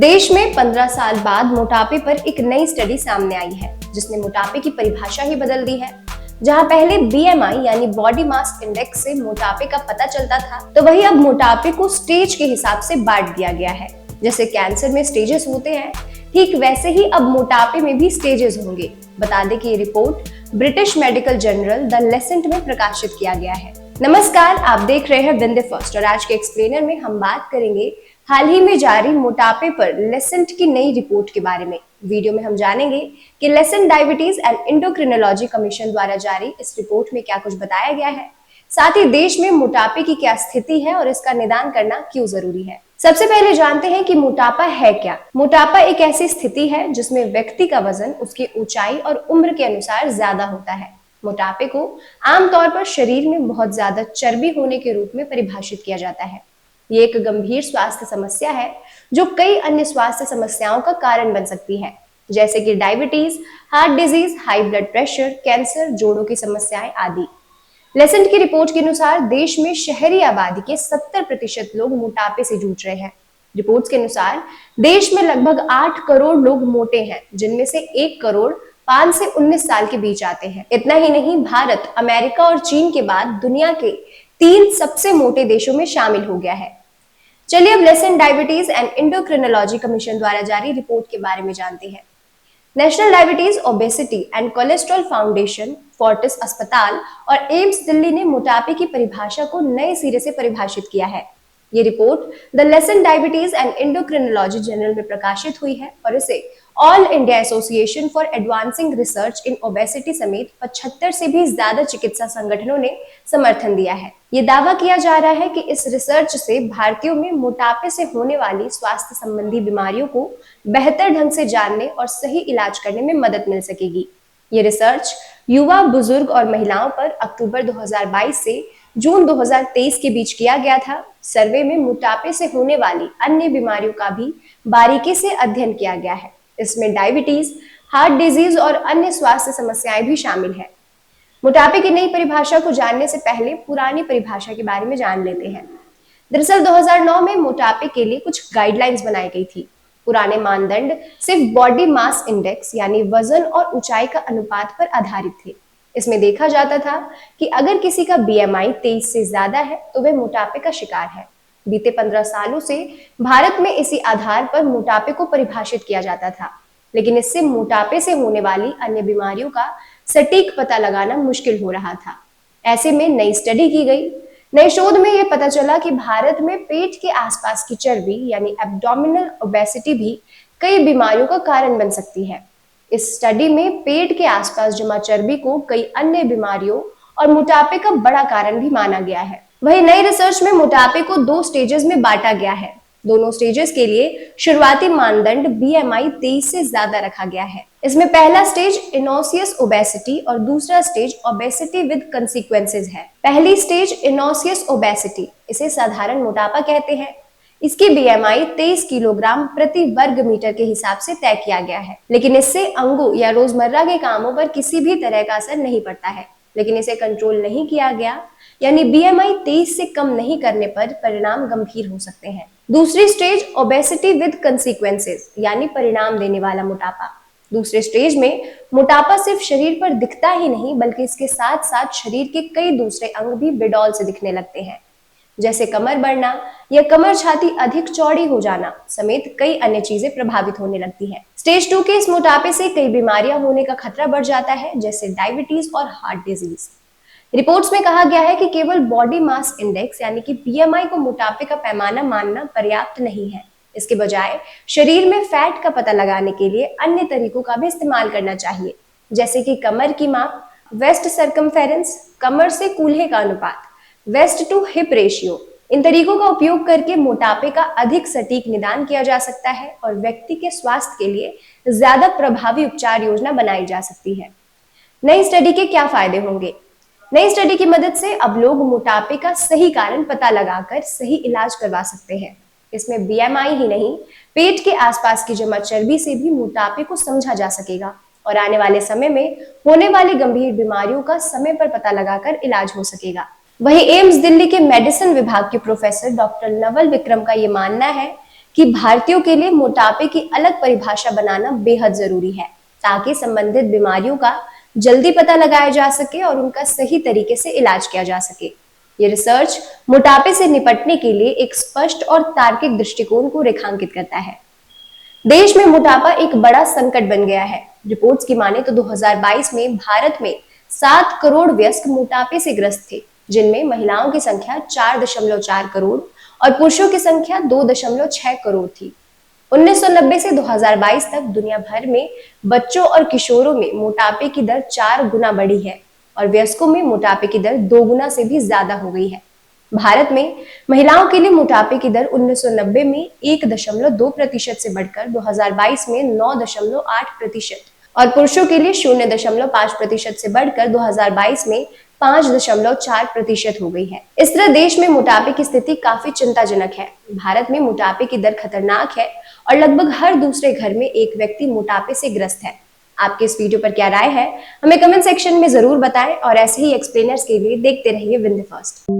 देश में 15 साल बाद मोटापे पर एक नई स्टडी सामने आई है जिसने मोटापे की परिभाषा ही बदल दी है। जहां पहले बीएमआई यानी बॉडी मास इंडेक्स से मोटापे का पता चलता था, तो वही अब मोटापे को स्टेज के हिसाब से बांट दिया गया है। जैसे कैंसर में स्टेजेस होते हैं, ठीक वैसे ही अब मोटापे में भी स्टेजेस होंगे। बता दें कि ये report British medical journal the Lancet में प्रकाशित किया गया है। नमस्कार, आप देख रहे हैं विंध्य फर्स्ट और आज के एक्सप्लेनर में हम बात करेंगे हाल ही में जारी मोटापे पर लेसेंट की नई रिपोर्ट के बारे में। वीडियो में हम जानेंगे कि Lancet diabetes and endocrinology commission द्वारा जारी इस रिपोर्ट में क्या कुछ बताया गया है, साथ ही देश में मोटापे की क्या स्थिति है और इसका निदान करना क्यों जरूरी है। सबसे पहले जानते हैं कि मोटापा है क्या। मोटापा एक ऐसी स्थिति है जिसमें व्यक्ति का वजन उसकी ऊंचाई और उम्र के अनुसार ज्यादा होता है। मोटापे को आमतौर पर शरीर में बहुत ज्यादा चर्बी होने के रूप में परिभाषित किया जाता है। ये एक गंभीर स्वास्थ्य समस्या है जो कई अन्य स्वास्थ्य समस्याओं का कारण बन सकती है, जैसे कि diabetes, heart disease, high blood pressure, cancer, जोड़ों की समस्याएं आदि। लेसेंट की रिपोर्ट के अनुसार देश में शहरी आबादी के 70% लोग मोटापे से जूझ रहे हैं। रिपोर्ट्स के अनुसार देश में लगभग 8 करोड़ लोग मोटे हैं, जिनमें से 1 करोड़ 5 से 19 साल के बीच आते हैं। इतना ही नहीं, भारत अमेरिका और चीन के बाद दुनिया के 3 सबसे मोटे देशों में शामिल हो गया है। चलिए अब Lancet diabetes and endocrinology commission द्वारा जारी रिपोर्ट के बारे में जानते हैं। National diabetes, obesity and cholesterol foundation, Fortis अस्पताल और एम्स दिल्ली ने मोटापे की परिभाषा को नए सिरे से परिभाषित किया है। ये report the Lancet diabetes and endocrinology journal में प्रकाशित हुई है और इसे all India association for advancing research in obesity समेत 75 से भी ज्यादा चिकित्सा संगठनों ने समर्थन दिया है। ये दावा किया जा रहा है कि इस रिसर्च से भारतीयों में मोटापे से होने वाली स्वास्थ्य संबंधी बीमारियों को बेहतर ढंग से जानने और सही इलाज करने में मदद मिल सकेगी। ये रिसर्च युवा, बुजुर्ग और महिलाओं पर अक्टूबर 2022 से जून 2023 के बीच किया गया था। सर्वे में मोटापे से होने वाली अन्य बीमारियों का भी बारीकी से अध्ययन किया गया है। इसमें डायबिटीज, हार्ट डिजीज और अन्य स्वास्थ्य समस्याएं भी शामिल है। मोटापे की नई परिभाषा को जानने से पहले पुरानी परिभाषा के बारे में जान लेते हैं। दरअसल 2009 में मोटापे के लिए कुछ गाइडलाइंस बनाई गई थी। पुराने मानदंड सिर्फ बॉडी मास इंडेक्स यानी वजन और ऊंचाई का अनुपात पर आधारित थे। इसमें देखा जाता था कि अगर किसी का बीएमआई 23 से ज्यादा है तो वह मोटापे का शिकार है। बीते 15 सालों से भारत में इसी आधार पर मोटापे को परिभाषित किया जाता था, लेकिन इससे मोटापे से होने वाली अन्य बीमारियों का सटीक पता लगाना मुश्किल हो रहा था। ऐसे में नई स्टडी की गई। नए शोध में यह पता चला कि भारत में पेट के आसपास की चर्बी यानी एब्डोमिनल ओबेसिटी भी कई बीमारियों का कारण बन सकती है। इस स्टडी में पेट के आसपास जमा चर्बी को कई अन्य बीमारियों और मोटापे का बड़ा कारण भी माना गया है। वही नई रिसर्च में मोटापे को 2 स्टेजेस में बांटा गया है। दोनों स्टेजेस के लिए शुरुआती मानदंड बीएमआई 23 से ज्यादा रखा गया है। इसमें पहला स्टेज इनोसियस ओबेसिटी और दूसरा स्टेज ओबेसिटी विद कंसिक्वेंसेस है। पहली स्टेज इनोसियस ओबेसिटी, इसे साधारण मोटापा कहते हैं। इसकी बीएमआई 23 किलोग्राम प्रति वर्ग मीटर के हिसाब से तय किया गया है, लेकिन इससे अंगों या रोजमर्रा के कामों पर किसी भी तरह का असर नहीं पड़ता है। लेकिन इसे कंट्रोल नहीं किया गया, यानी बीएमआई 23 से कम नहीं करने पर परिणाम गंभीर हो सकते हैं। दूसरी स्टेज ओबेसिटी विद कंसिक्वेंसेस यानी परिणाम देने वाला मोटापा। दूसरे स्टेज में मोटापा सिर्फ शरीर पर दिखता ही नहीं, बल्कि इसके साथ साथ शरीर के कई दूसरे अंग भी बेडौल से दिखने लगते हैं, जैसे कमर बढ़ना या कमर छाती अधिक चौड़ी हो जाना समेत कई अन्य चीजें प्रभावित होने लगती हैं। स्टेज 2 के इस मोटापे से कई बीमारियां होने का खतरा बढ़ जाता है, जैसे डायबिटीज और हार्ट डिजीज। रिपोर्ट्स में कहा गया है कि केवल बॉडी मास इंडेक्स यानी कि बीएमआई को मोटापे का पैमाना मानना पर्याप्त नहीं है। इसके बजाय शरीर में फैट का पता लगाने के लिए अन्य तरीकों का भी इस्तेमाल करना चाहिए, जैसे कि कमर की माप, वेस्ट सरकमफेरेंस, कमर से कूल्हे का अनुपात, वेस्ट टू हिप रेशियो। इन तरीकों का उपयोग करके मोटापे का अधिक सटीक निदान किया जा सकता है और व्यक्ति के स्वास्थ्य के लिए ज्यादा प्रभावी उपचार योजना बनाई जा सकती है। नई स्टडी के क्या फायदे होंगे? नई स्टडी की मदद से अब लोग मोटापे का सही कारण पता लगाकर सही इलाज करवा सकते हैं। इसमें बीएमआई ही नहीं, पेट के आसपास की जमा चर्बी से भी मोटापे को समझा जा सकेगा और आने वाले समय में होने वाली गंभीर बीमारियों का समय पर पता लगाकर इलाज हो सकेगा। वहीं एम्स दिल्ली के मेडिसिन विभाग के प्रोफेसर डॉक्टर नवल विक्रम का ये मानना है कि भारतीयों के लिए मोटापे की अलग परिभाषा बनाना बेहद जरूरी है, ताकि संबंधित बीमारियों का जल्दी पता लगाया जा सके और उनका सही तरीके से इलाज किया जा सके। ये रिसर्च मोटापे से निपटने के लिए एक स्पष्ट और तार्किक दृष्टिकोण को रेखांकित करता है। देश में मोटापा एक बड़ा संकट बन गया है। रिपोर्ट्स की माने तो 2022 में भारत में 7 करोड़ वयस्क मोटापे से ग्रस्त थे, जिनमें महिलाओं की संख्या 4.4 करोड़ और पुरुषों की संख्या 2.6 करोड़ थी। 1990 से 2022 तक दुनिया भर में बच्चों और किशोरों में मोटापे की दर 4 गुना बढ़ी है और वयस्कों में मोटापे की दर 2 गुना से भी ज्यादा हो गई है। भारत में महिलाओं के लिए मोटापे की दर 1990 में 1.2% से बढ़कर 2022 में 9.8% और पुरुषों के लिए 0.5% से बढ़कर 2022 में 5.4% हो गई है। इस तरह देश में मोटापे की स्थिति काफी चिंताजनक है। भारत में मोटापे की दर खतरनाक है और लगभग हर दूसरे घर में एक व्यक्ति मोटापे से ग्रस्त है। आपके इस वीडियो पर क्या राय है, हमें कमेंट सेक्शन में जरूर बताएं और ऐसे ही एक्सप्लेनर्स के लिए देखते रहिए विंध्य फर्स्ट।